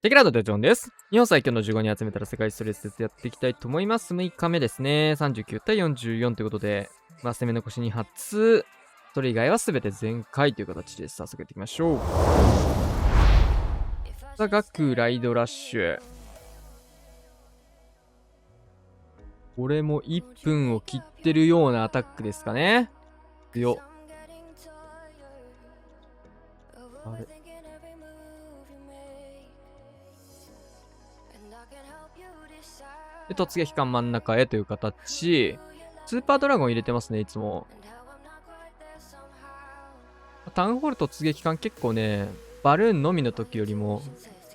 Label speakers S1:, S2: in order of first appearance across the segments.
S1: テキラードでジョンです。日本最強の15人集めたら世界ストレスやっていきたいと思います。6日目ですね。39対44ということで、攻め残し2発。それ以外は全て全開という形で早速やっていきましょう。さあ、学ライドラッシュ。これも1分を切ってるようなアタックですかね。よ。あれで、突撃艦真ん中へという形。スーパードラゴン入れてますね、いつも。タウンホール突撃艦結構ね、バルーンのみの時よりも、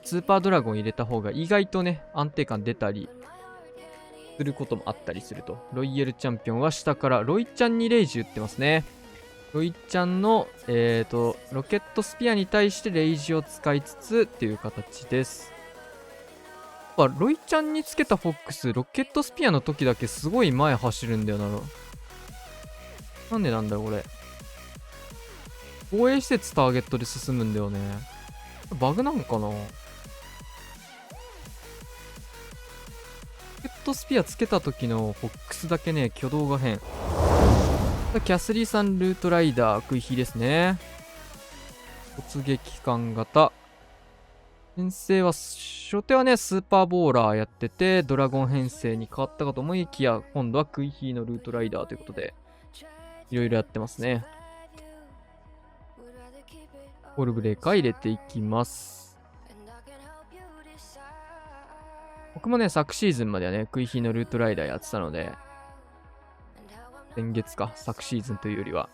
S1: スーパードラゴン入れた方が意外とね、安定感出たりすることもあったりすると。ロイヤルチャンピオンは下から、ロイちゃんにレイジ打ってますね。ロイちゃんの、ロケットスピアに対してレイジを使いつつっていう形です。やっぱロイちゃんにつけたフォックス、ロケットスピアの時だけすごい前走るんだよな。なんでなんだろう、これ。防衛施設ターゲットで進むんだよね。バグなんかな。ロケットスピアつけた時のフォックスだけね、挙動が変。キャスリーさんルートライダー、食い火ですね。突撃艦型。編成は、初手はね、スーパーボーラーやってて、ドラゴン編成に変わったかと思いきや、今度は食い火のルートライダーということで、いろいろやってますね。ボールブレーカー入れていきます。僕もね、昨シーズンまではね、食い火のルートライダーやってたので、先月か、昨シーズンというよりは、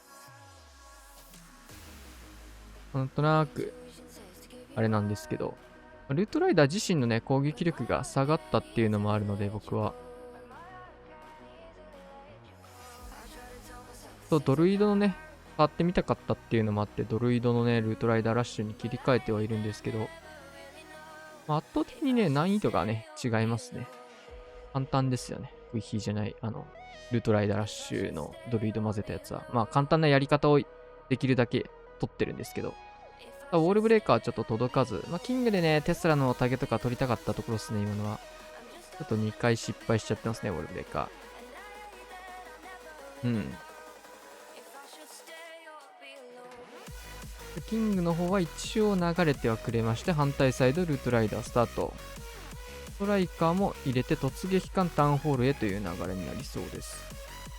S1: なんとなく、あれなんですけど、ルートライダー自身のね、攻撃力が下がったっていうのもあるので、僕は。ドルイドのね、買ってみたかったっていうのもあって、ドルイドのね、ルートライダーラッシュに切り替えてはいるんですけど、圧倒的にね、難易度がね、違いますね。簡単ですよね。ウィヒじゃない、ルートライダーラッシュのドルイド混ぜたやつは。簡単なやり方をできるだけ取ってるんですけど、ウォールブレーカーはちょっと届かず、キングでね、テスラのタゲとか取りたかったところですね、今のは。ちょっと2回失敗しちゃってますね、ウォールブレーカー。うん。キングの方は一応流れてはくれまして、反対サイドルートライダースタート。ストライカーも入れて突撃艦タウンホールへという流れになりそうです。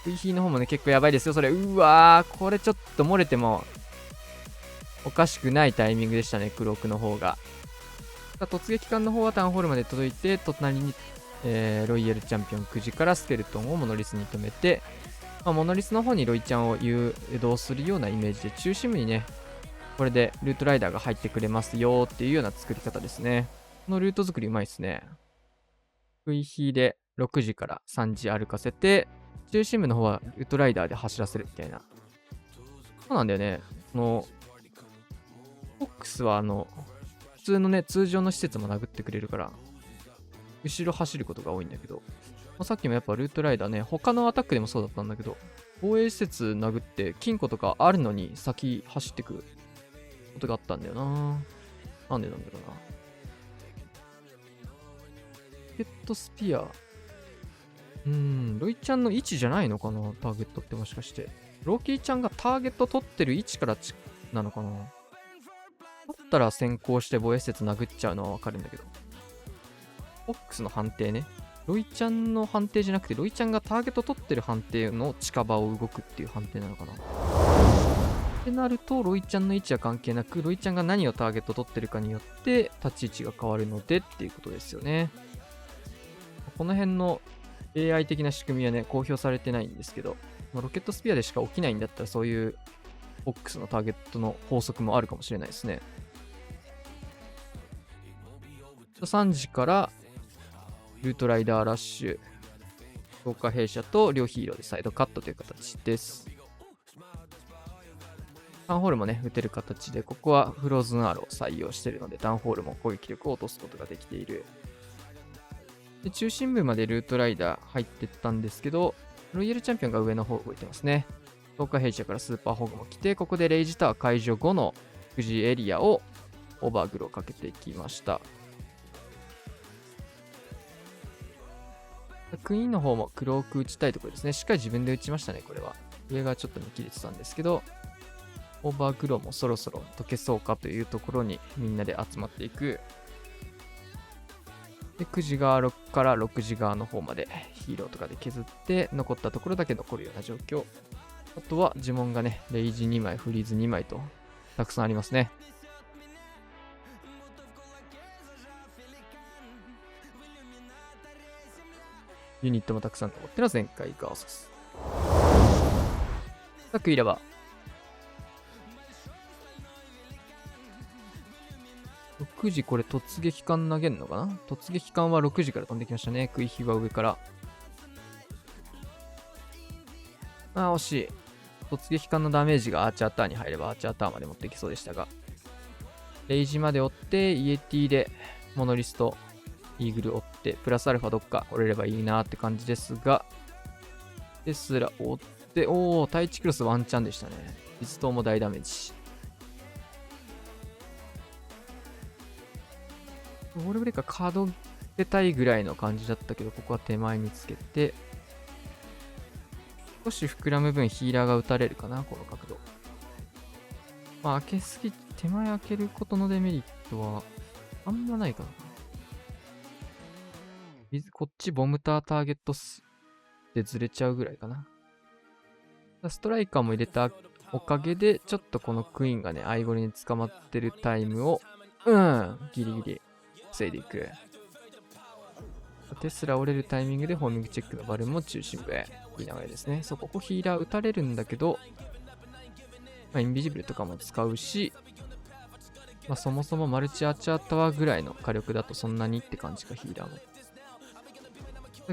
S1: VP の方もね、結構やばいですよ、それ。うわー、これちょっと漏れてもおかしくないタイミングでしたね、クロークの方が。突撃艦の方はタウンホールまで届いて、隣に、ロイヤルチャンピオン9時からスケルトンをモノリスに止めて、モノリスの方にロイちゃんを誘導するようなイメージで、中心部にね、これでルートライダーが入ってくれますよっていうような作り方ですね。このルート作りうまいですね。VP で6時から3時歩かせて、中心部の方はルートライダーで走らせるみたいな。そうなんだよね。フォックスは普通のね、通常の施設も殴ってくれるから、後ろ走ることが多いんだけど、さっきもやっぱルートライダーね、他のアタックでもそうだったんだけど、防衛施設殴って金庫とかあるのに先走ってくことがあったんだよな。なんでなんだろうな。ロケットスピア。ロイちゃんの位置じゃないのかな、ターゲットってもしかして。ローキーちゃんがターゲット取ってる位置からなのかな。だったら先行して防衛施設殴っちゃうのはわかるんだけど。フォックスの判定ね。ロイちゃんの判定じゃなくて、ロイちゃんがターゲット取ってる判定の近場を動くっていう判定なのかな。ってなると、ロイちゃんの位置は関係なく、ロイちゃんが何をターゲット取ってるかによって立ち位置が変わるのでっていうことですよね。この辺の AI 的な仕組みはね、公表されてないんですけど、ロケットスピアでしか起きないんだったら、そういうフォックスのターゲットの法則もあるかもしれないですね。3時からルートライダーラッシュ、強化弊社と両ヒーローでサイドカットという形です。タウンホールもね、打てる形で、ここはフローズンアーローを採用しているので、タウンホールも攻撃力を落とすことができている。で、中心部までルートライダー入ってったんですけど、ロイヤルチャンピオンが上の方動いてますね。強化弊社からスーパーホグも来て、ここでレイジタワー解除後の富士エリアをオーバーグローかけていきました。クイーンの方もクローク打ちたいところですね。しっかり自分で打ちましたね、これは。上がちょっと見切れてたんですけど、オーバーグローもそろそろ解けそうかというところにみんなで集まっていく。で、9時側から6時側の方までヒーローとかで削って、残ったところだけ残るような状況。あとは呪文がね、レイジ2枚、フリーズ2枚と、たくさんありますね。ユニットもたくさん残っての前回ガーサス。さあ、クイラバ。6時これ突撃艦投げんのかな。突撃艦は6時から飛んできましたね。クイヒは上から。惜しい。突撃艦のダメージがアーチャーターに入ればアーチャーターまで持っていきそうでしたが。レイジまで追って、イエティでモノリスト、イーグル追って、プラスアルファどっか折れればいいなって感じですが、テスラ追って、対地クロスワンチャンでしたね。ビズ島も大ダメージ。ウォールブレーカーカード出たいぐらいの感じだったけど、ここは手前につけて、少し膨らむ分ヒーラーが打たれるかな、この角度。開けすぎ、手前開けることのデメリットは、あんまないかな。こっちボムターターゲットでずれちゃうぐらいかな。ストライカーも入れたおかげで、ちょっとこのクイーンがね、アイゴリに捕まってるタイムを、ギリギリ防いでいく。テスラ折れるタイミングでホーミングチェックのバルーンも中心部へ。いい流れですね。ここヒーラー打たれるんだけど、インビジブルとかも使うし、そもそもマルチアーチャータワーぐらいの火力だとそんなにって感じか、ヒーラーも。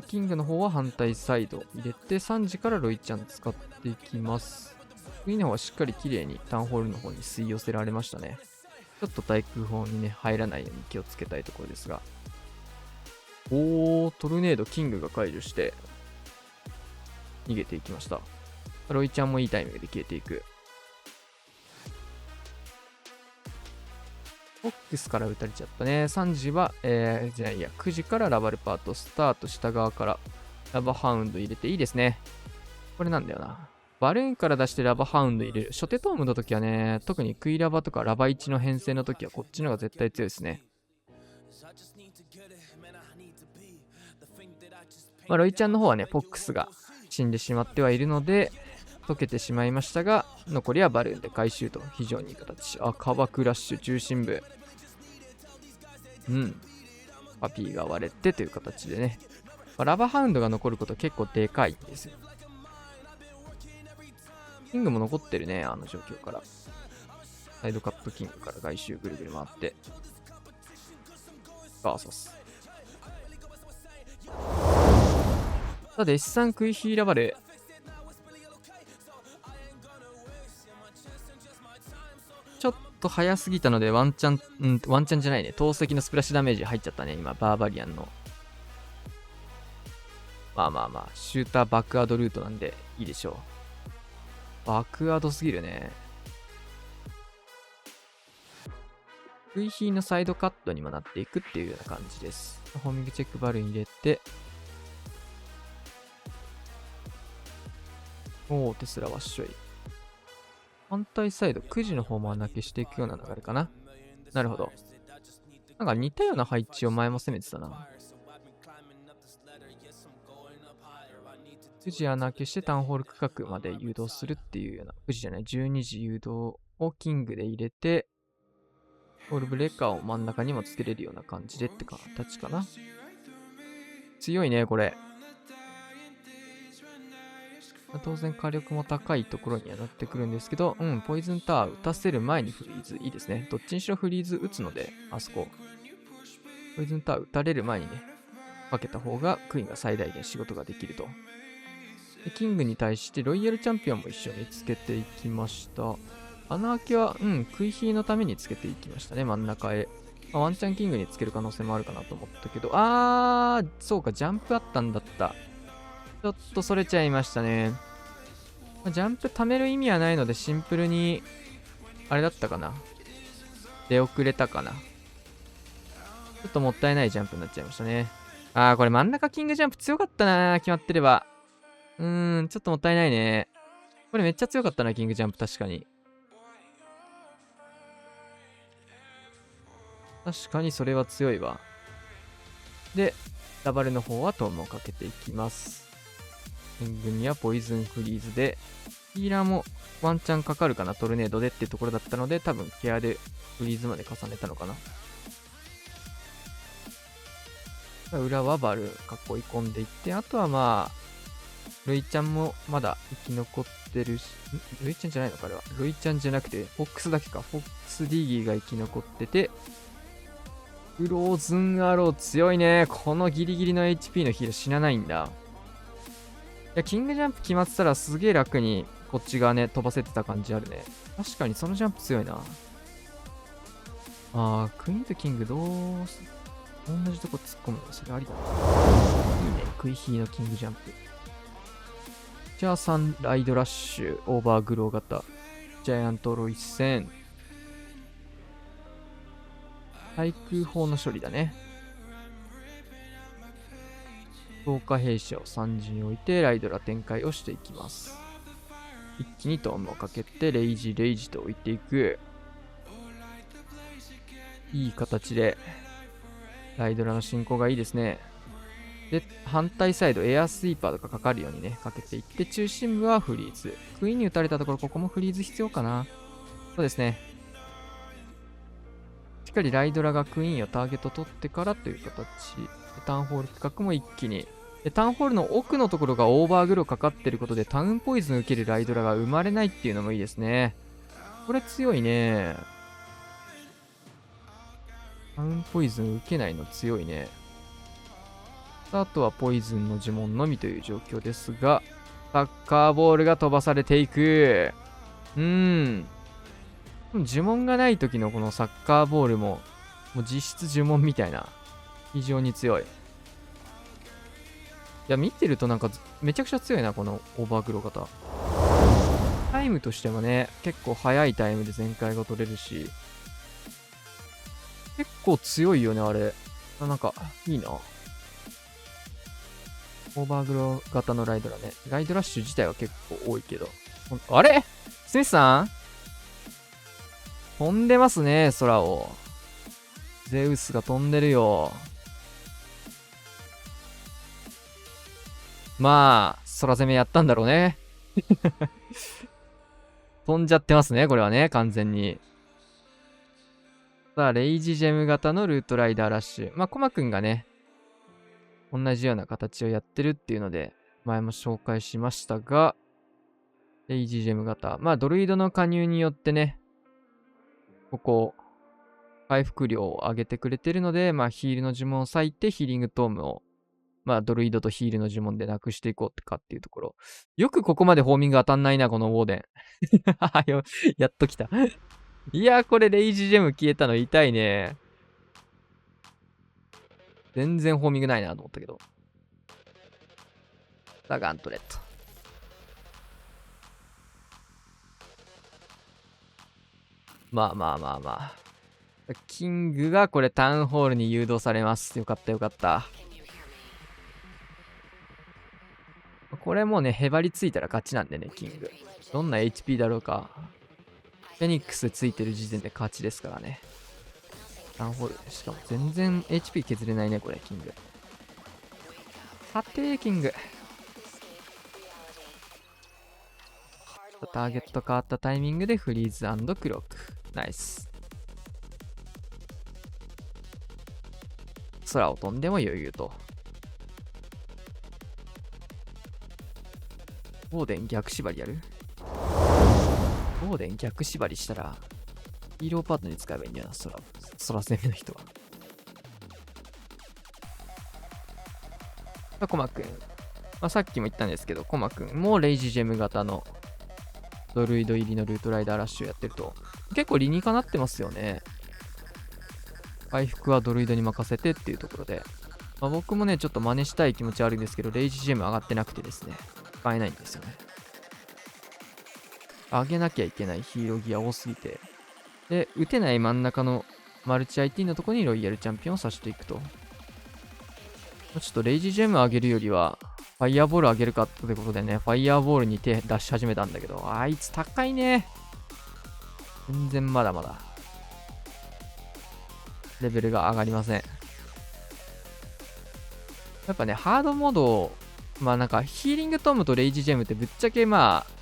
S1: キングの方は反対サイド入れて、3時からロイちゃん使っていきます。クイーンの方はしっかり綺麗にタウンホールの方に吸い寄せられましたね。ちょっと対空砲にね、入らないように気をつけたいところですが。トルネード、キングが解除して、逃げていきました。ロイちゃんもいいタイミングで消えていく。フォックスから撃たれちゃったね。3時は、9時からラバルパートスタート、下側からラバハウンド入れていいですね。これなんだよな。バルーンから出してラバハウンド入れる。初手トームの時はね、特にクイラバとかラバ1の編成の時はこっちの方が絶対強いですね。ロイちゃんの方はね、フォックスが死んでしまってはいるので、溶けてしまいましたが、残りはバルーンで回収と非常にいい形。カバクラッシュ中心部。パピーが割れてという形でね。ラバハウンドが残ること結構でかいんですよ。キングも残ってるね、あの状況から。サイドカップキングから外周ぐるぐる回って。バーサス。さて、S3 クイヒーラバル。ちょっと早すぎたのでワンチャン、ワンチャンじゃないね。投石のスプラッシュダメージ入っちゃったね、今、バーバリアンの。シューターバックアドルートなんでいいでしょう。バックアドすぎるね。クイヒーのサイドカットにもなっていくっていうような感じです。ホーミングチェックバルーン入れて、テスラはっしょい。反対サイド、9時の方も穴消していくような流れかな。なるほど。なんか似たような配置を前も攻めてたな。9時穴消してタウンホール区画まで誘導するっていうような、9時じゃない、12時誘導をキングで入れて、ホールブレーカーを真ん中にもつけれるような感じでって形かな。強いね、これ。当然火力も高いところにはなってくるんですけど、ポイズンタワー打たせる前にフリーズいいですね。どっちにしろフリーズ打つので、あそこ。ポイズンタワー打たれる前にね、かけた方がクイーンが最大限仕事ができると。でキングに対してロイヤルチャンピオンも一緒につけていきました。穴開けは、クイヒーのためにつけていきましたね、真ん中へ。ワンチャンキングにつける可能性もあるかなと思ったけど、そうか、ジャンプあったんだった。ちょっとそれちゃいましたね。ジャンプ貯める意味はないので、シンプルに、あれだったかな。出遅れたかな。ちょっともったいないジャンプになっちゃいましたね。あー、これ真ん中キングジャンプ強かったな、決まってれば。ちょっともったいないね。これめっちゃ強かったな、キングジャンプ、確かに。確かにそれは強いわ。で、ダバルの方はトームをかけていきます。援軍にはポイズンフリーズで、ヒーラーもワンチャンかかるかな、トルネードでっていうところだったので、多分ケアでフリーズまで重ねたのかな。裏はバル囲い込んでいって、あとはまあ、ルイちゃんもまだ生き残ってるし、ルイちゃんじゃないのかあれは。ルイちゃんじゃなくて、フォックスだけか。フォックスディギーが生き残ってて、フローズンアロー強いね。このギリギリの HP のヒール死なないんだ。いや、キングジャンプ決まってたらすげえ楽にこっち側ね、飛ばせてた感じあるね。確かにそのジャンプ強いな。クイーンとキングどうす、同じとこ突っ込むのそれありだな。いいね。クイヒーのキングジャンプ。じゃあ3ライドラッシュ、オーバーグロー型。ジャイアントロイ戦。対空砲の処理だね。豪華兵士を3時に置いてライドラ展開をしていきます。一気にトームをかけてレイジと置いていく。いい形でライドラの進行がいいですね。で、反対サイドエアスイーパーとかかかるようにね、かけていって、中心部はフリーズ。クイーンに打たれたところ、ここもフリーズ必要かな。そうですね。しっかりライドラがクイーンをターゲット取ってからという形。タウンホール企画も一気に。で、タウンホールの奥のところがオーバーグローかかってることで、タウンポイズン受けるライドラが生まれないっていうのもいいですね。これ強いね。タウンポイズン受けないの強いね。あとはポイズンの呪文のみという状況ですが、サッカーボールが飛ばされていく。呪文がない時のこのサッカーボールも、もう実質呪文みたいな。非常に強い。いや、見てるとなんか、めちゃくちゃ強いな、このオーバーグロー型。タイムとしてもね、結構早いタイムで全開が取れるし、結構強いよね、あれ。なんか、いいな。オーバーグロー型のライドラね。ライドラッシュ自体は結構多いけど。あれスミスさん飛んでますね、空を。ゼウスが飛んでるよ。まあ、空攻めやったんだろうね。飛んじゃってますね、これはね、完全に。さあ、レイジジェム型のルートライダーラッシュ。まあ、コマくんがね、同じような形をやってるっていうので、前も紹介しましたが、レイジジェム型。まあ、ドルイドの加入によってね、ここ、回復量を上げてくれてるので、まあ、ヒールの呪文を割いてヒーリングトームを、まあ、ドルイドとヒールの呪文でなくしていこうかっていうところ。よくここまでホーミング当たんないな、このウォーデン。やっと来た。いや、これレイジジェム消えたの痛いね。全然ホーミングないなと思ったけど。さあ、ガントレット。まあまあまあまあ。キングがこれタウンホールに誘導されます。よかったよかった。これもうね、へばりついたら勝ちなんでね、キング。どんな HP だろうか。フェニックスついてる時点で勝ちですからね。タウンホール。しかも全然 HP 削れないね、これ、キング。さて、キング。ターゲット変わったタイミングでフリーズ&クロック。ナイス。空を飛んでも余裕と。オーデン逆縛りやる？オーデン逆縛りしたら、ヒーローパートに使えばいいんだよな、空攻めの人は。コマくん。まあ、さっきも言ったんですけど、コマくんもレイジジェム型のドルイド入りのルートライダーラッシュやってると、結構理にかなってますよね。回復はドルイドに任せてっていうところで。まあ、僕もね、ちょっと真似したい気持ちあるんですけど、レイジジェム上がってなくてですね、使えないんですよね。上げなきゃいけないヒーローギア多すぎて。で、打てない真ん中のマルチ IT のところにロイヤルチャンピオンを刺していくと。ちょっとレイジジェム上げるよりは、ファイヤーボール上げるかってことでね、ファイヤーボールに手出し始めたんだけど、あいつ高いね。全然まだまだ。レベルが上がりません。やっぱね、ハードモード、まあなんかヒーリングトームとレイジジェムってぶっちゃけまあ、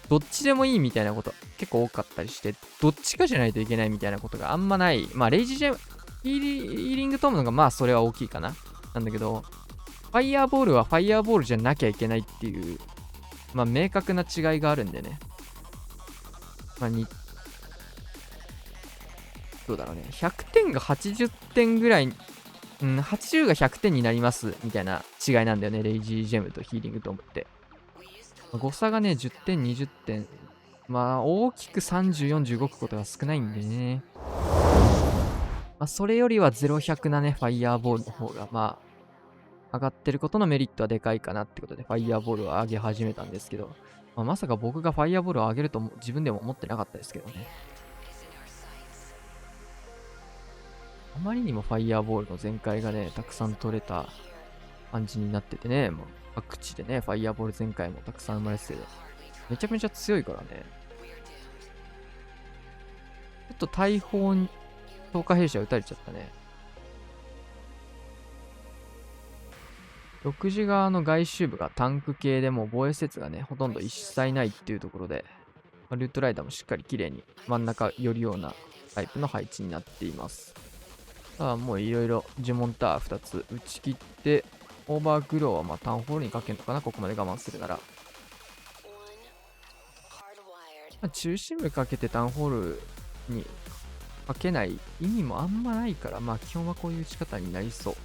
S1: どっちでもいいみたいなこと結構多かったりして、どっちかじゃないといけないみたいなことがあんまない。まあレイジジェム、ヒーリングトームの方がまあそれは大きいかな。なんだけど、ファイヤーボールはファイヤーボールじゃなきゃいけないっていう、まあ明確な違いがあるんでね。まあどうだろうね。100点が80点ぐらい、80が100点になりますみたいな違いなんだよね。レイジージェムとヒーリングトームって。誤差がね、10点、20点。まあ、大きく30、40動くことが少ないんでね。まあ、それよりは0100なね、ファイヤーボールの方が、まあ、上がってることのメリットはでかいかなってことで、ファイヤーボールを上げ始めたんですけど、まあ、まさか僕がファイヤーボールを上げると自分でも思ってなかったですけどね。あまりにもファイヤーボールの全開がね、たくさん取れた感じになっててね、もう各地でね、ファイヤーボール全開もたくさん生まれてて、めちゃめちゃ強いからね。ちょっと大砲に、投下兵士は撃たれちゃったね。6時側の外周部がタンク系でもう防衛施設がね、ほとんど一切ないっていうところで、ルートライダーもしっかり綺麗に真ん中寄るようなタイプの配置になっています。さあ、もういろいろ呪文タワー2つ打ち切って、オーバーグローはまあタウンホールにかけるのかな、ここまで我慢するなら。まあ、中心部かけてタウンホールにかけない意味もあんまないから、まあ基本はこういう打ち方になりそう。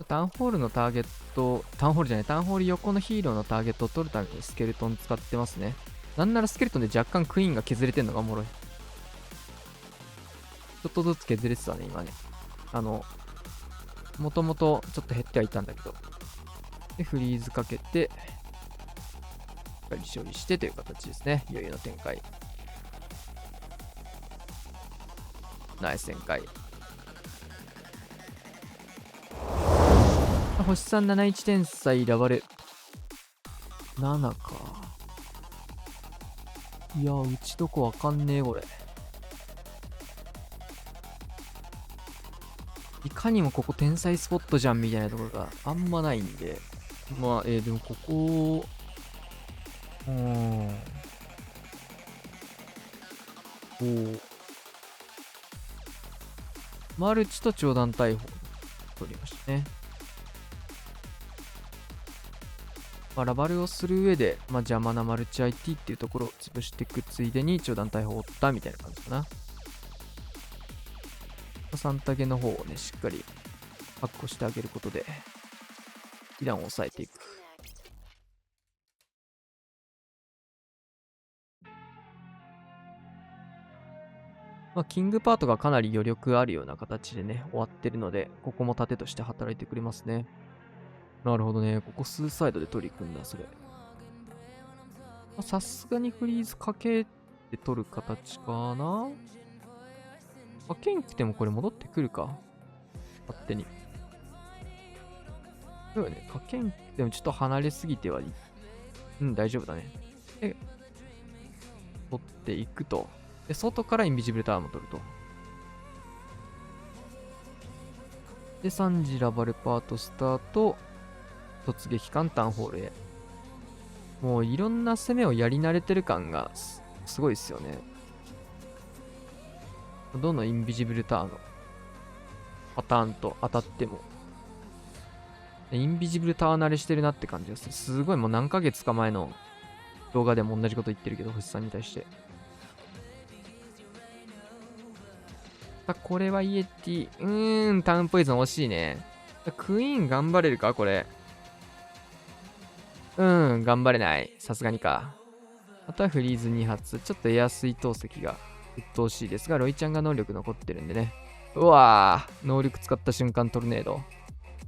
S1: タウンホールのターゲット、タウンホールじゃない、タウンホール横のヒーローのターゲットを取るためにスケルトン使ってますね。なんならスケルトンで若干クイーンが削れてんのがおもろい。ちょっとずつ削れてたね、今ね。もともとちょっと減ってはいたんだけど。で、フリーズかけて、しっかり処理してという形ですね。余裕の展開。ナイス展開。星371天才ラバル。7か。いや、打ちどこわかんねえ、これ。いかにもここ天才スポットじゃんみたいなところがあんまないんで。まあ、でもここ、マルチと長弾大砲取りましたね。まあ、ラバルをする上で、まあ、邪魔なマルチ IT っていうところを潰していくついでに長弾大砲を追ったみたいな感じかな。3タゲの方をね、しっかり確保してあげることで、イランを抑えていく。まあ、キングパートがかなり余力あるような形でね、終わってるので、ここも盾として働いてくれますね。なるほどね。ここスーサイドで取り組んだ、それ。さすがにフリーズかけて取る形かな。かけんくてもこれ戻ってくるか。勝手に。そうよね。かけんくてもちょっと離れすぎてはいい。大丈夫だね。で、取っていくと。で、外からインビジブルタワーも取ると。で、3時ラバルパートスタート。突撃艦タウンホールへ。もういろんな攻めをやり慣れてる感がすごいですよね。どのインビジブルタワーのパターンと当たっても、インビジブルタワー慣れしてるなって感じがする。すごいもう何ヶ月か前の動画でも同じこと言ってるけど、星さんに対して。これはイエティ。タウンポイズン惜しいね。クイーン頑張れるかこれ。頑張れない。さすがにか。あとはフリーズ2発。ちょっとエア水透石が鬱陶しいですが、ロイちゃんが能力残ってるんでね。うわー、能力使った瞬間トルネード。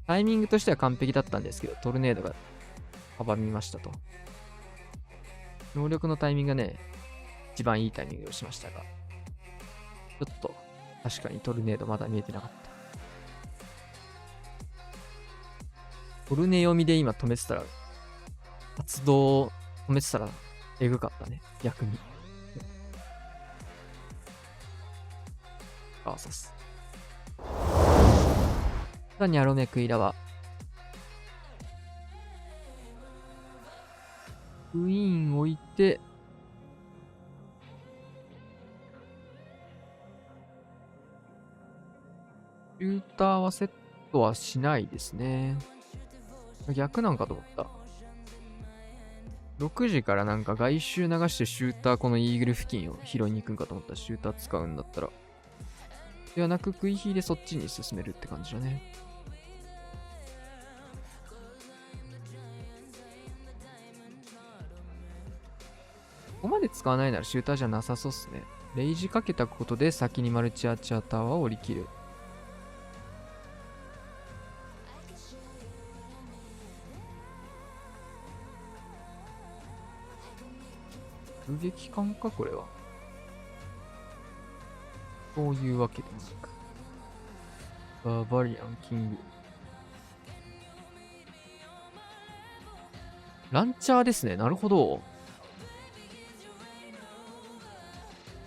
S1: タイミングとしては完璧だったんですけど、トルネードが阻みましたと。能力のタイミングがね、一番いいタイミングをしましたが、ちょっと確かにトルネードまだ見えてなかった。トルネ読みで今止めてたら、発動止めてたら、えぐかったね。逆に。バーサス。さらにアロメクイラは、クイーン置いて、シューターはセットはしないですね。逆なんかと思った。6時からなんか外周流してシューターこのイーグル付近を拾いに行くんかと思ったらシューター使うんだったら。ではなく食い火でそっちに進めるって感じだね。ここまで使わないならシューターじゃなさそうっすね。レイジかけたことで先にマルチアーチャータワーを降り切る。無撃艦かこれは。そういうわけでもなく。バーバリアンキング。ランチャーですね。なるほど。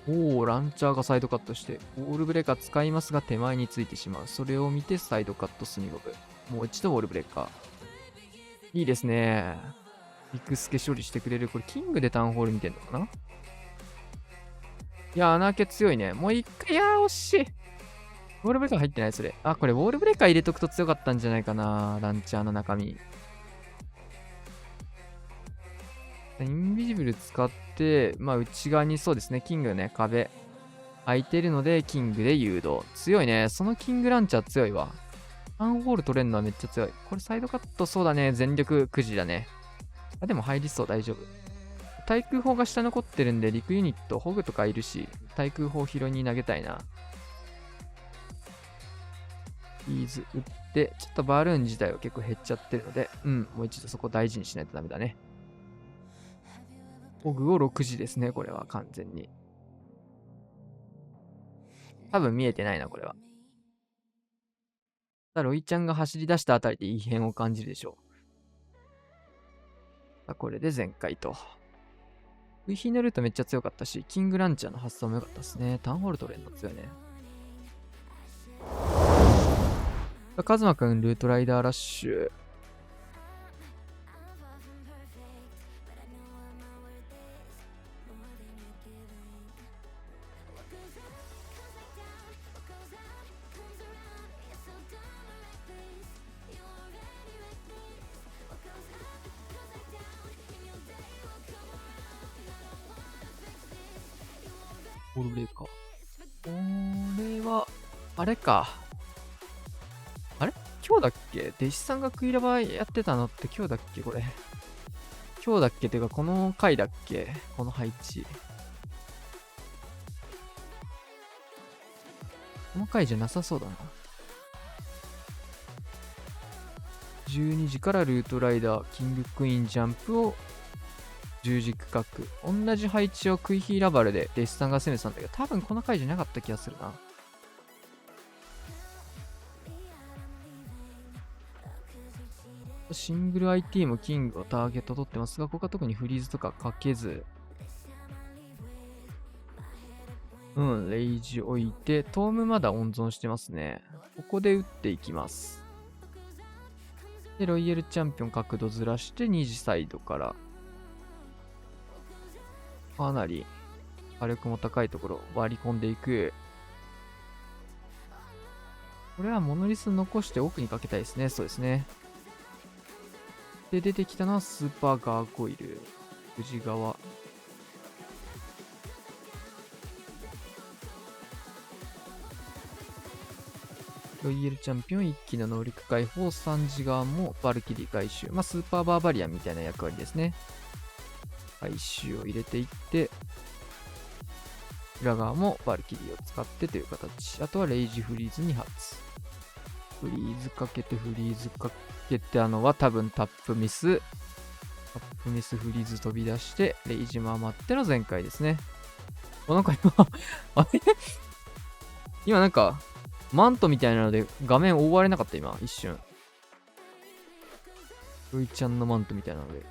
S1: おお、ランチャーがサイドカットして、ウォールブレーカー使いますが手前についてしまう。それを見てサイドカットスミゴブ。もう一度ウォールブレーカー。いいですね。ビクスケ処理してくれる。これキングでタウンホール見てんのかな。いや、穴開け強いね。もう一回、いやー、惜しい。ウォールブレーカー入ってないそれ。あ、これウォールブレーカー入れとくと強かったんじゃないかな。ランチャーの中身。インビジブル使って、まあ内側にそうですね、キングね、壁空いてるので、キングで誘導。強いね。そのキングランチャー強いわ。タウンホール取れるのはめっちゃ強い。これサイドカットそうだね。全力9時だね。あ、でも入りそう、大丈夫。対空砲が下残ってるんで、陸ユニット、ホグとかいるし、対空砲拾いに投げたいな。イーズ打って、ちょっとバルーン自体は結構減っちゃってるので、もう一度そこ大事にしないとダメだね。ホグを6時ですね、これは完全に。多分見えてないな、これは。ロイちゃんが走り出したあたりで異変を感じるでしょう。これで全開と。ウィヒーのルートめっちゃ強かったし、キングランチャーの発想も良かったですね。タウンホール取れるの強いね。カズマくん、ルートライダーラッシュ。ボールブレーカー。これは、あれか。あれ今日だっけ弟子さんがクイラバやってたのって今日だっけこれ。今日だっけてか、この回だっけこの配置。この回じゃなさそうだな。12時からルートライダー、キングクイーンジャンプを十字区画。同じ配置をクイヒーラバルで弟子さんが攻めてたんだけど、多分この回じゃなかった気がするな。シングル IT もキングをターゲット取ってますが、ここは特にフリーズとかかけず、レイジ置いて、トームまだ温存してますね。ここで打っていきます。で、ロイヤルチャンピオン角度ずらして、2時サイドから、かなり火力も高いところ割り込んでいく。これはモノリス残して奥にかけたいですね。そうですね。で、出てきたのはスーパーガーゴイル。宇治川。ロイヤルチャンピオン1機の能力解放、3時側もバルキリー回収。まあ、スーパーバーバリアンみたいな役割ですね。回収を入れていって、裏側もバルキリーを使ってという形。あとはレイジフリーズ2発。フリーズかけて、フリーズかけて、は多分タップミス。タップミスフリーズ飛び出して、レイジも余っての全開ですね。なんか今あれ今なんか、マントみたいなので画面覆われなかった今、一瞬。ルイちゃんのマントみたいなので。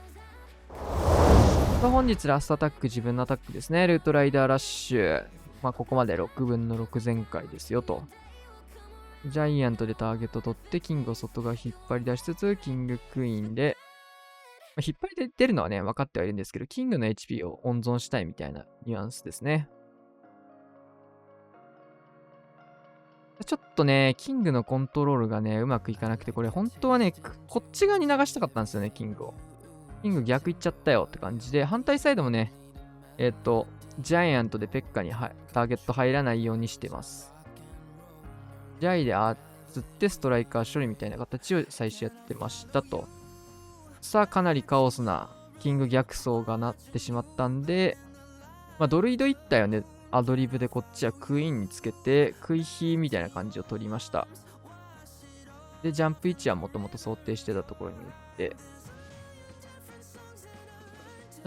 S1: 本日ラストアタック、自分のアタックですね。ルートライダーラッシュ。まあ、ここまで6分の6全開ですよと。ジャイアントでターゲット取って、キングを外側引っ張り出しつつ、キングクイーンで、まあ、引っ張りで出るのはね、分かってはいるんですけど、キングの HP を温存したいみたいなニュアンスですね。ちょっとね、キングのコントロールがね、うまくいかなくて、これ本当はね、こっち側に流したかったんですよね、キングを。キング逆行っちゃったよって感じで、反対サイドもね、ジャイアントでペッカにターゲット入らないようにしてます。ジャイで釣ってストライカー処理みたいな形を最初やってましたと。さあ、かなりカオスなキング逆走がなってしまったんで、まあ、ドルイドいったよね。アドリブでこっちはクイーンにつけて、クイヒーみたいな感じを取りました。で、ジャンプ位置はもともと想定してたところに打って、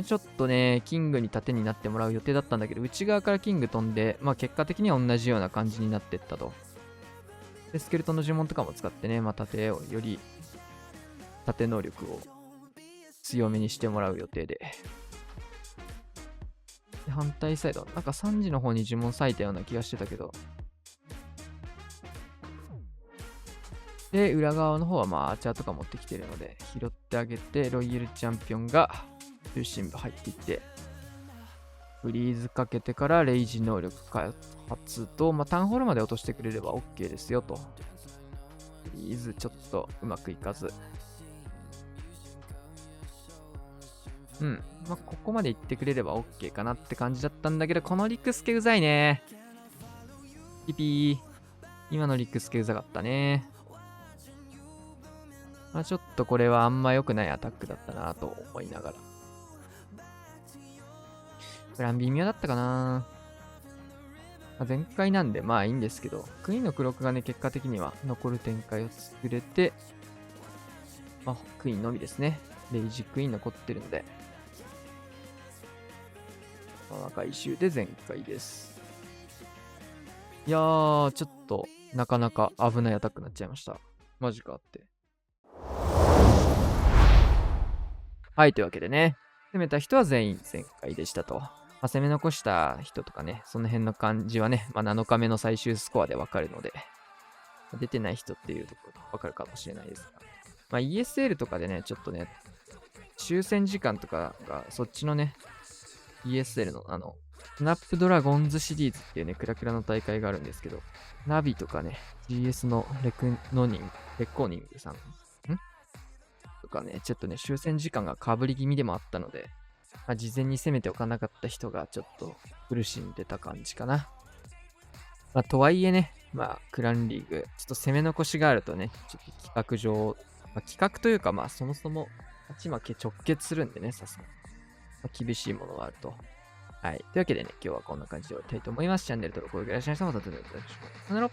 S1: ちょっとね、キングに盾になってもらう予定だったんだけど、内側からキング飛んで、まあ結果的には同じような感じになっていったと。で、スケルトンの呪文とかも使ってね、まあ盾をより、盾能力を強めにしてもらう予定で。で反対サイド、なんか3時の方に呪文割いたような気がしてたけど。で、裏側の方はまあアーチャーとか持ってきてるので、拾ってあげて、ロイヤルチャンピオンが中心部入っていって、フリーズかけてからレイジ能力開発と、まあ、タウンホールまで落としてくれれば OK ですよと。フリーズちょっとうまくいかず。まあ、ここまで行ってくれれば OK かなって感じだったんだけど、このリクスケうざいね。ピピー。今のリクスケうざかったね。まあ、ちょっとこれはあんま良くないアタックだったなと思いながら。プラン微妙だったかな。まあ、全開なんでまあいいんですけど、クイーンのクロックがね、結果的には残る展開を作れて、まあ、クイーンのみですね。レイジクイーン残ってるんで。回収で全開です。いやー、ちょっとなかなか危ないアタックになっちゃいました。マジかって。はい、というわけでね、攻めた人は全員全開でしたと。まあ、攻め残した人とかね、その辺の感じはね、まあ、7日目の最終スコアでわかるので、出てない人っていうところわかるかもしれないですが、まあ、ESL とかでね、ちょっとね、抽選時間とかが、そっちのね、ESL のスナップドラゴンズシリーズっていうね、クラクラの大会があるんですけど、ナビとかね、GS のレコーニングさんとかね、ちょっとね、終戦時間が被り気味でもあったので、まあ、事前に攻めておかなかった人がちょっと苦しんでた感じかな。まあ、とはいえね、まあ、クランリーグ、ちょっと攻め残しがあるとね、ちょっと企画上、まあ、企画というか、まあ、そもそも勝ち負け直結するんでね、さすがに。まあ、厳しいものがあると。はい。というわけでね、今日はこんな感じで終わりたいと思います。チャンネル登録お願いします。またお会いしましょう。さよなら。